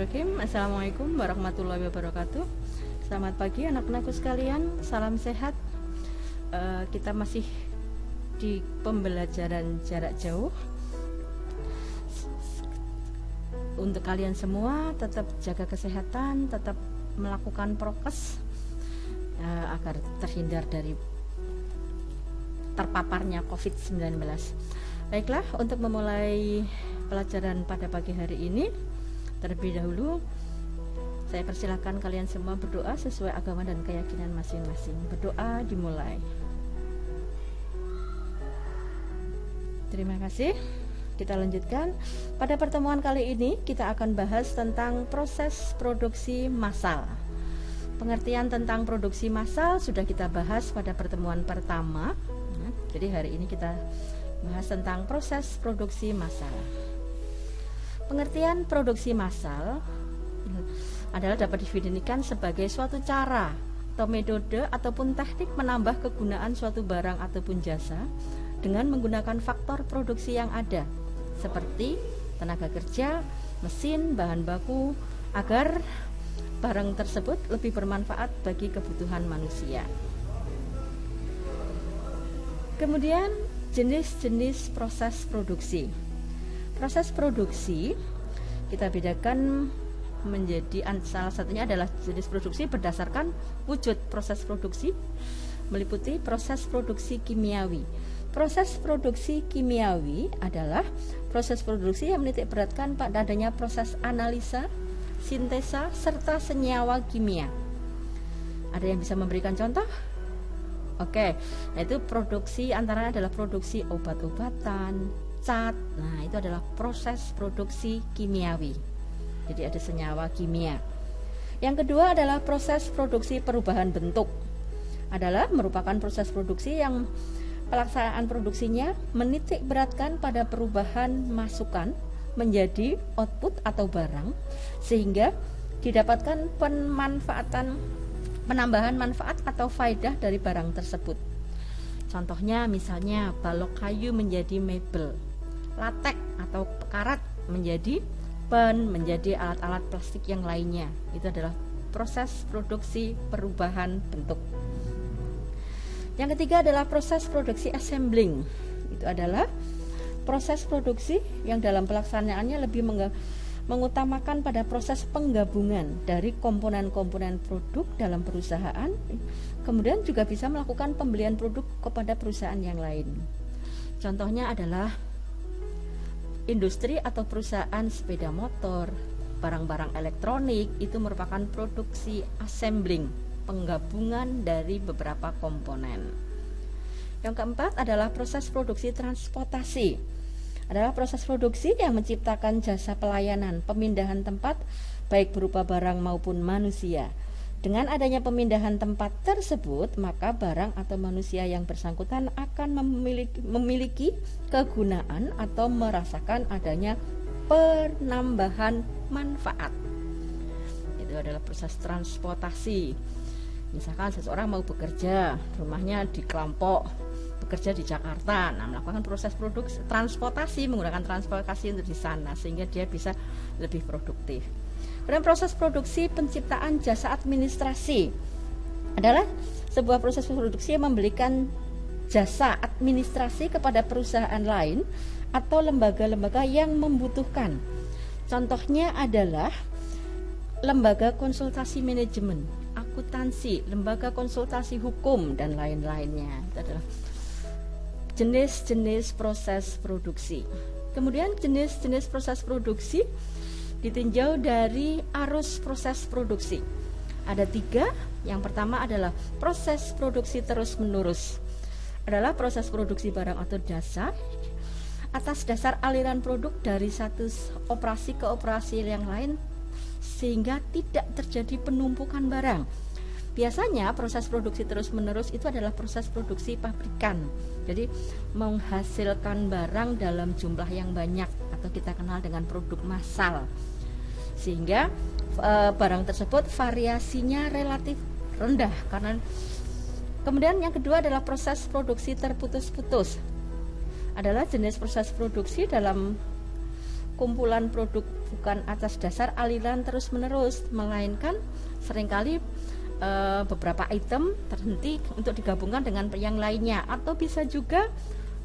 Bismillahirrahmanirrahim. Assalamualaikum warahmatullahi wabarakatuh. Selamat pagi anak-anakku sekalian. Salam sehat. Kita masih di pembelajaran jarak jauh. Untuk kalian semua tetap jaga kesehatan, tetap melakukan prokes agar terhindar dari terpaparnya COVID-19. Baiklah, untuk memulai pelajaran pada pagi hari ini, terlebih dahulu saya persilahkan kalian semua berdoa sesuai agama dan keyakinan masing-masing. Berdoa dimulai. Terima kasih. Kita lanjutkan. Pada pertemuan kali ini kita akan bahas tentang proses produksi massal. Pengertian tentang produksi massal sudah kita bahas pada pertemuan pertama. Jadi hari ini kita bahas tentang proses produksi massal. Pengertian produksi massal adalah dapat didefinisikan sebagai suatu cara atau metode ataupun teknik menambah kegunaan suatu barang ataupun jasa dengan menggunakan faktor produksi yang ada seperti tenaga kerja, mesin, bahan baku agar barang tersebut lebih bermanfaat bagi kebutuhan manusia. Kemudian jenis-jenis proses produksi. Proses produksi kita bedakan menjadi salah satunya adalah jenis produksi berdasarkan wujud proses produksi, meliputi proses produksi kimiawi. Proses produksi kimiawi adalah proses produksi yang menitik beratkan pada adanya proses analisa, sintesa, serta senyawa kimia. Ada yang bisa memberikan contoh? Oke, nah itu produksi antaranya adalah produksi obat-obatan, cat. Nah, itu adalah proses produksi kimiawi. Jadi ada senyawa kimia. Yang kedua adalah proses produksi perubahan bentuk. Adalah merupakan proses produksi yang pelaksanaan produksinya menitik beratkan pada perubahan masukan menjadi output atau barang sehingga didapatkan penambahan manfaat atau faedah dari barang tersebut. Contohnya misalnya balok kayu menjadi mebel, latek atau karat menjadi pen, menjadi alat-alat plastik yang lainnya. Itu adalah proses produksi perubahan bentuk. Yang ketiga adalah proses produksi assembling. Itu adalah proses produksi yang dalam pelaksanaannya lebih mengutamakan pada proses penggabungan dari komponen-komponen produk dalam perusahaan, kemudian juga bisa melakukan pembelian produk kepada perusahaan yang lain. Contohnya adalah industri atau perusahaan sepeda motor, barang-barang elektronik, itu merupakan produksi assembling, penggabungan dari beberapa komponen. Yang keempat adalah proses produksi transportasi. Adalah proses produksi yang menciptakan jasa pelayanan, pemindahan tempat, baik berupa barang maupun manusia. Dengan adanya pemindahan tempat tersebut, maka barang atau manusia yang bersangkutan akan memiliki kegunaan atau merasakan adanya penambahan manfaat. Itu adalah proses transportasi. Misalkan seseorang mau bekerja, rumahnya di Kelampok, bekerja di Jakarta, melakukan proses produksi transportasi, menggunakan transportasi untuk di sana sehingga dia bisa lebih produktif. Kemudian proses produksi penciptaan jasa administrasi adalah sebuah proses produksi yang memberikan jasa administrasi kepada perusahaan lain atau lembaga-lembaga yang membutuhkan. Contohnya adalah lembaga konsultasi manajemen, akuntansi, lembaga konsultasi hukum dan lain-lainnya. Itu adalah jenis-jenis proses produksi. Kemudian jenis-jenis proses produksi ditinjau dari arus proses produksi. Ada 3. Yang pertama adalah proses produksi terus-menerus. Adalah proses produksi barang atau jasa atas dasar aliran produk dari satu operasi ke operasi yang lain sehingga tidak terjadi penumpukan barang. Biasanya proses produksi terus-menerus itu adalah proses produksi pabrikan. Jadi menghasilkan barang dalam jumlah yang banyak atau kita kenal dengan produk massal. Sehingga barang tersebut variasinya relatif rendah karena. Kemudian yang kedua adalah proses produksi terputus-putus. Adalah jenis proses produksi dalam kumpulan produk bukan atas dasar aliran terus-menerus, melainkan seringkali beberapa item terhenti untuk digabungkan dengan yang lainnya, atau bisa juga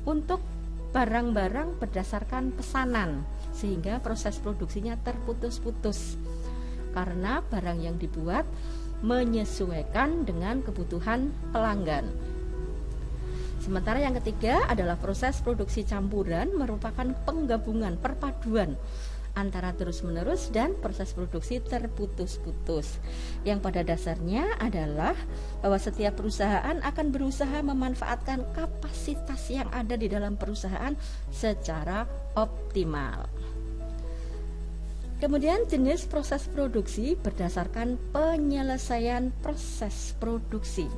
untuk barang-barang berdasarkan pesanan sehingga proses produksinya terputus-putus karena barang yang dibuat menyesuaikan dengan kebutuhan pelanggan. Sementara yang ketiga adalah proses produksi campuran, merupakan penggabungan, perpaduan antara terus-menerus dan proses produksi terputus-putus, yang pada dasarnya adalah bahwa setiap perusahaan akan berusaha memanfaatkan kapasitas yang ada di dalam perusahaan secara optimal. Kemudian jenis proses produksi berdasarkan penyelesaian proses produksi.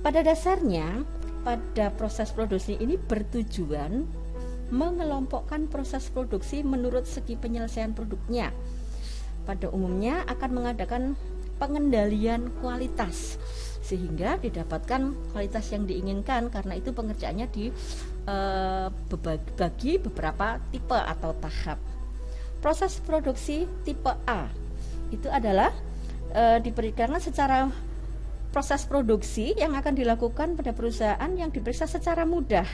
Pada dasarnya, pada proses produksi ini bertujuan mengelompokkan proses produksi menurut segi penyelesaian produknya. Pada umumnya akan mengadakan pengendalian kualitas sehingga didapatkan kualitas yang diinginkan, karena itu pengerjaannya dibagi beberapa tipe atau tahap. Proses produksi tipe A itu adalah diberikan secara proses produksi yang akan dilakukan pada perusahaan yang diperiksa secara mudah.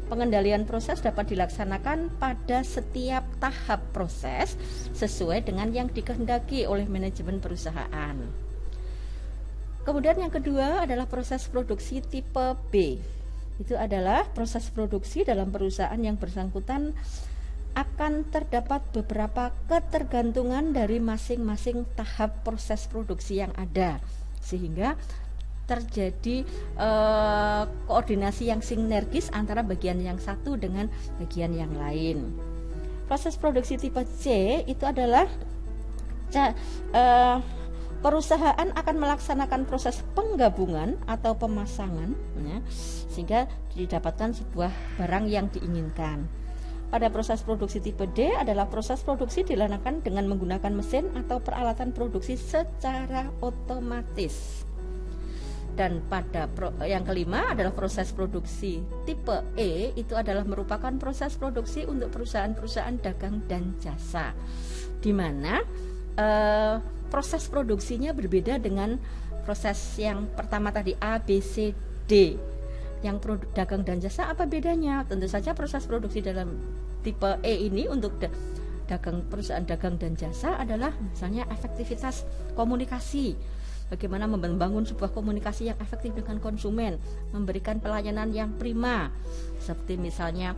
Pengendalian proses dapat dilaksanakan pada setiap tahap proses sesuai dengan yang dikehendaki oleh manajemen perusahaan. Kemudian yang kedua adalah proses produksi tipe B. Itu adalah proses produksi dalam perusahaan yang bersangkutan akan terdapat beberapa ketergantungan dari masing-masing tahap proses produksi yang ada, sehingga terjadi koordinasi yang sinergis antara bagian yang satu dengan bagian yang lain. Proses produksi tipe C itu adalah perusahaan akan melaksanakan proses penggabungan atau pemasangan, ya, sehingga didapatkan sebuah barang yang diinginkan. Pada proses produksi tipe D adalah proses produksi dilakukan dengan menggunakan mesin atau peralatan produksi secara otomatis. Dan pada yang kelima adalah proses produksi tipe E, itu adalah merupakan proses produksi untuk perusahaan-perusahaan dagang dan jasa, di mana proses produksinya berbeda dengan proses yang pertama tadi A, B, C, D. Yang produk dagang dan jasa apa bedanya? Tentu saja proses produksi dalam tipe E ini untuk perusahaan dagang dan jasa adalah misalnya efektivitas komunikasi. Bagaimana membangun sebuah komunikasi yang efektif dengan konsumen, memberikan pelayanan yang prima, seperti misalnya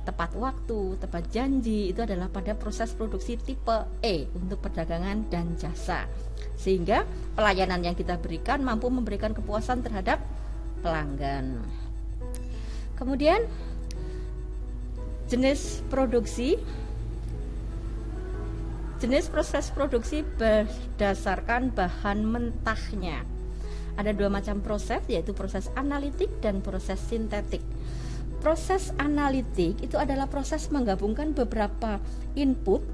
tepat waktu, tepat janji, itu adalah pada proses produksi tipe E untuk perdagangan dan jasa. Sehingga pelayanan yang kita berikan mampu memberikan kepuasan terhadap pelanggan. Kemudian jenis produksi. Jenis proses produksi berdasarkan bahan mentahnya. Ada dua macam proses, yaitu proses analitik dan proses sintetik. Proses analitik itu adalah proses menggabungkan beberapa input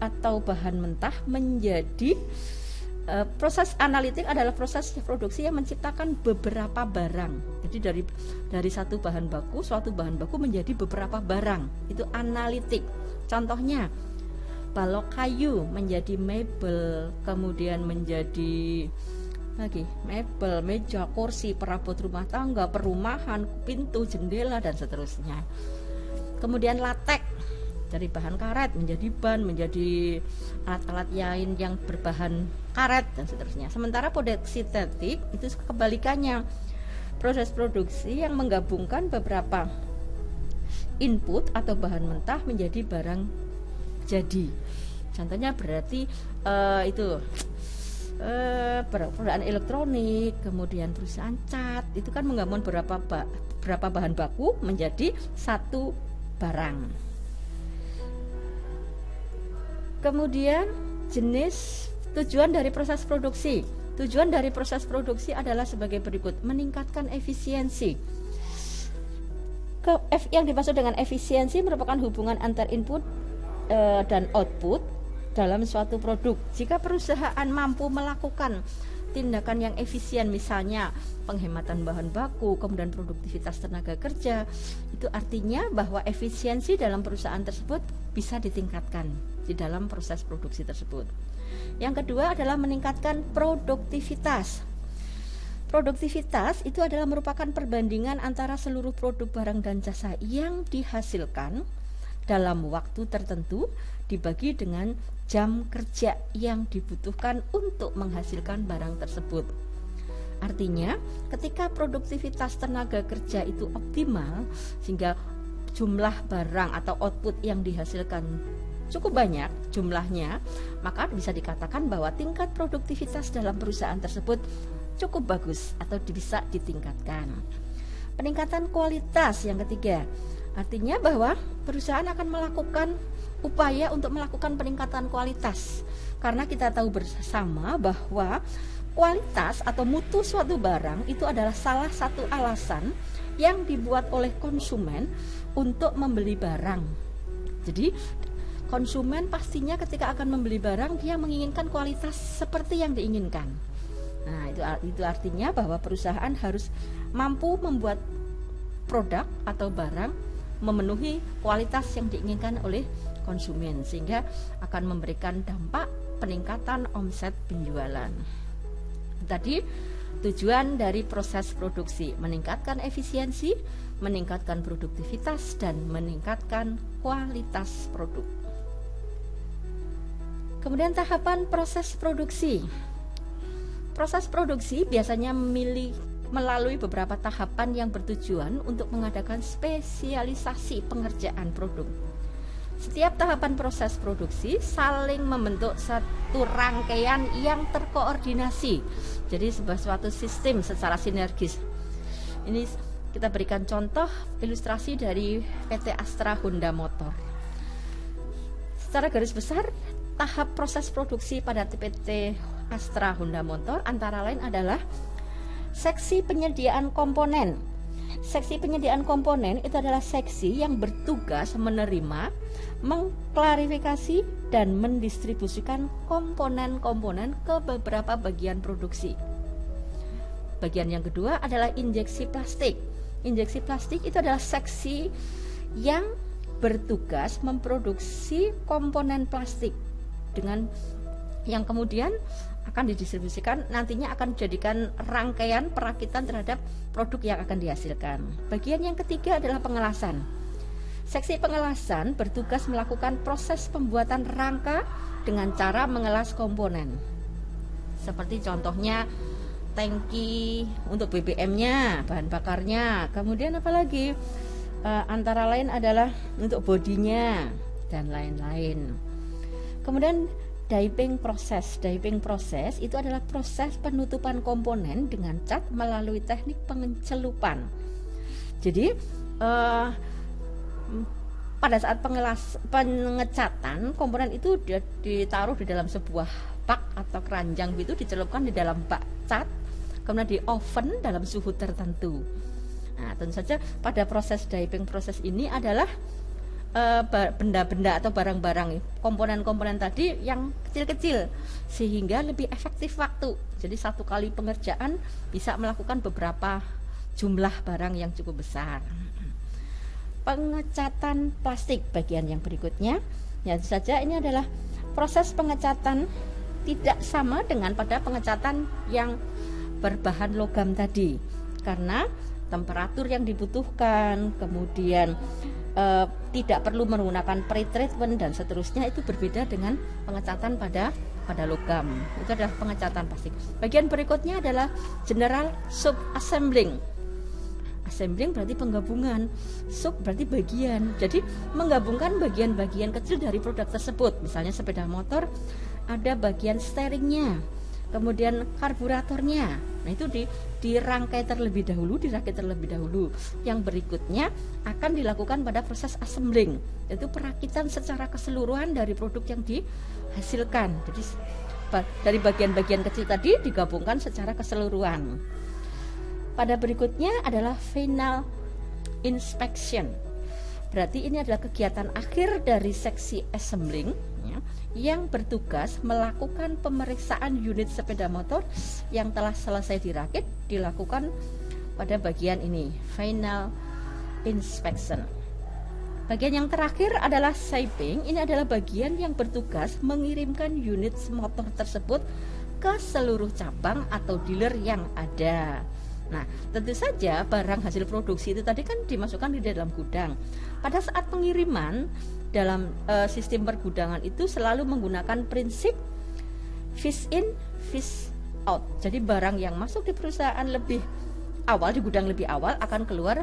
atau bahan mentah menjadi proses analitik adalah proses produksi yang menciptakan beberapa barang. Jadi dari suatu bahan baku menjadi beberapa barang. Itu analitik. Contohnya balok kayu menjadi mebel, kemudian menjadi mebel, meja, kursi, perabot rumah tangga, perumahan, pintu, jendela, dan seterusnya. Kemudian latek dari bahan karet menjadi ban, menjadi alat-alat lain yang berbahan karet, dan seterusnya. Sementara proses sintetik itu kebalikannya, proses produksi yang menggabungkan beberapa input atau bahan mentah menjadi barang jadi. Contohnya berarti perusahaan elektronik, kemudian perusahaan cat, itu kan menggabungkan beberapa bahan baku menjadi satu barang. Kemudian jenis tujuan dari proses produksi. Tujuan dari proses produksi adalah sebagai berikut: meningkatkan efisiensi. Yang dimaksud dengan efisiensi merupakan hubungan antar input dan output dalam suatu produk. Jika perusahaan mampu melakukan tindakan yang efisien, misalnya penghematan bahan baku, kemudian produktivitas tenaga kerja, itu artinya bahwa efisiensi dalam perusahaan tersebut bisa ditingkatkan di dalam proses produksi tersebut. Yang kedua adalah meningkatkan produktivitas. Produktivitas itu adalah merupakan perbandingan antara seluruh produk barang dan jasa yang dihasilkan dalam waktu tertentu dibagi dengan jam kerja yang dibutuhkan untuk menghasilkan barang tersebut. Artinya, ketika produktivitas tenaga kerja itu optimal sehingga jumlah barang atau output yang dihasilkan cukup banyak jumlahnya, maka bisa dikatakan bahwa tingkat produktivitas dalam perusahaan tersebut cukup bagus atau bisa ditingkatkan. Peningkatan kualitas yang ketiga, artinya bahwa perusahaan akan melakukan upaya untuk melakukan peningkatan kualitas, karena kita tahu bersama bahwa kualitas atau mutu suatu barang itu adalah salah satu alasan yang dibuat oleh konsumen untuk membeli barang. Jadi konsumen pastinya ketika akan membeli barang dia menginginkan kualitas seperti yang diinginkan. Nah, itu artinya bahwa perusahaan harus mampu membuat produk atau barang memenuhi kualitas yang diinginkan oleh konsumen, sehingga akan memberikan dampak peningkatan omset penjualan. Tadi tujuan dari proses produksi: meningkatkan efisiensi, meningkatkan produktivitas, dan meningkatkan kualitas produk. Kemudian tahapan proses produksi. Proses produksi biasanya melalui beberapa tahapan yang bertujuan untuk mengadakan spesialisasi pengerjaan produk. Setiap tahapan proses produksi saling membentuk satu rangkaian yang terkoordinasi. Jadi suatu sistem secara sinergis. Ini kita berikan contoh ilustrasi dari PT Astra Honda Motor. Secara garis besar, tahap proses produksi pada PT Astra Honda Motor antara lain adalah seksi penyediaan komponen. Seksi penyediaan komponen itu adalah seksi yang bertugas menerima, mengklarifikasi, dan mendistribusikan komponen-komponen ke beberapa bagian produksi. Bagian yang kedua adalah injeksi plastik. Injeksi plastik itu adalah seksi yang bertugas memproduksi komponen plastik dengan yang kemudian akan didistribusikan, nantinya akan dijadikan rangkaian perakitan terhadap produk yang akan dihasilkan. Bagian yang ketiga adalah pengelasan. Seksi pengelasan bertugas melakukan proses pembuatan rangka dengan cara mengelas komponen. Seperti contohnya tangki untuk BBM-nya, bahan bakarnya. Kemudian apalagi? Antara lain adalah untuk bodinya dan lain-lain. Kemudian diping proses. Diping proses itu adalah proses penutupan komponen dengan cat melalui teknik pencelupan. Jadi pada saat pengecatan, komponen itu ditaruh di dalam sebuah bak atau keranjang, itu dicelupkan di dalam bak cat, kemudian di oven dalam suhu tertentu. Nah, tentu saja pada proses diping proses ini adalah benda-benda atau barang-barang, komponen-komponen tadi yang kecil-kecil, sehingga lebih efektif waktu. Jadi satu kali pengerjaan bisa melakukan beberapa jumlah barang yang cukup besar. Pengecatan plastik bagian yang berikutnya, ya saja ini adalah proses pengecatan tidak sama dengan pada pengecatan yang berbahan logam tadi, karena temperatur yang dibutuhkan, kemudian tidak perlu menggunakan pre-treatment dan seterusnya, itu berbeda dengan pengecatan pada logam. Itu adalah pengecatan plastik. Bagian berikutnya adalah general sub-assembling. Assembling berarti penggabungan, sub berarti bagian. Jadi menggabungkan bagian-bagian kecil dari produk tersebut. Misalnya sepeda motor ada bagian steeringnya, kemudian karburatornya. Nah, itu dirangkai terlebih dahulu, dirakit terlebih dahulu. Yang berikutnya akan dilakukan pada proses assembling, yaitu perakitan secara keseluruhan dari produk yang dihasilkan. Jadi dari bagian-bagian kecil tadi digabungkan secara keseluruhan. Pada berikutnya adalah final inspection. Berarti ini adalah kegiatan akhir dari seksi assembling, yang bertugas melakukan pemeriksaan unit sepeda motor yang telah selesai dirakit, dilakukan pada bagian ini, final inspection. Bagian yang terakhir adalah shaping. Ini adalah bagian yang bertugas mengirimkan unit motor tersebut ke seluruh cabang atau dealer yang ada. Nah, tentu saja barang hasil produksi itu tadi kan dimasukkan di dalam gudang. Pada saat pengiriman dalam sistem pergudangan itu selalu menggunakan prinsip fish in, fish out. Jadi barang yang masuk di perusahaan lebih awal, di gudang lebih awal, akan keluar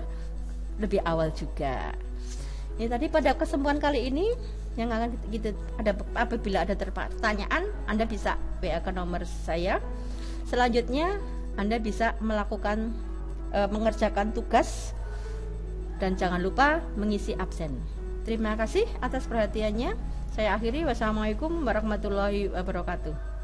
lebih awal juga. Ini tadi pada kesempatan kali ini yang akan kita apabila ada pertanyaan, Anda bisa WA ke nomor saya. Selanjutnya Anda bisa melakukan mengerjakan tugas dan jangan lupa mengisi absen. Terima kasih atas perhatiannya. Saya akhiri. Wassalamualaikum warahmatullahi wabarakatuh.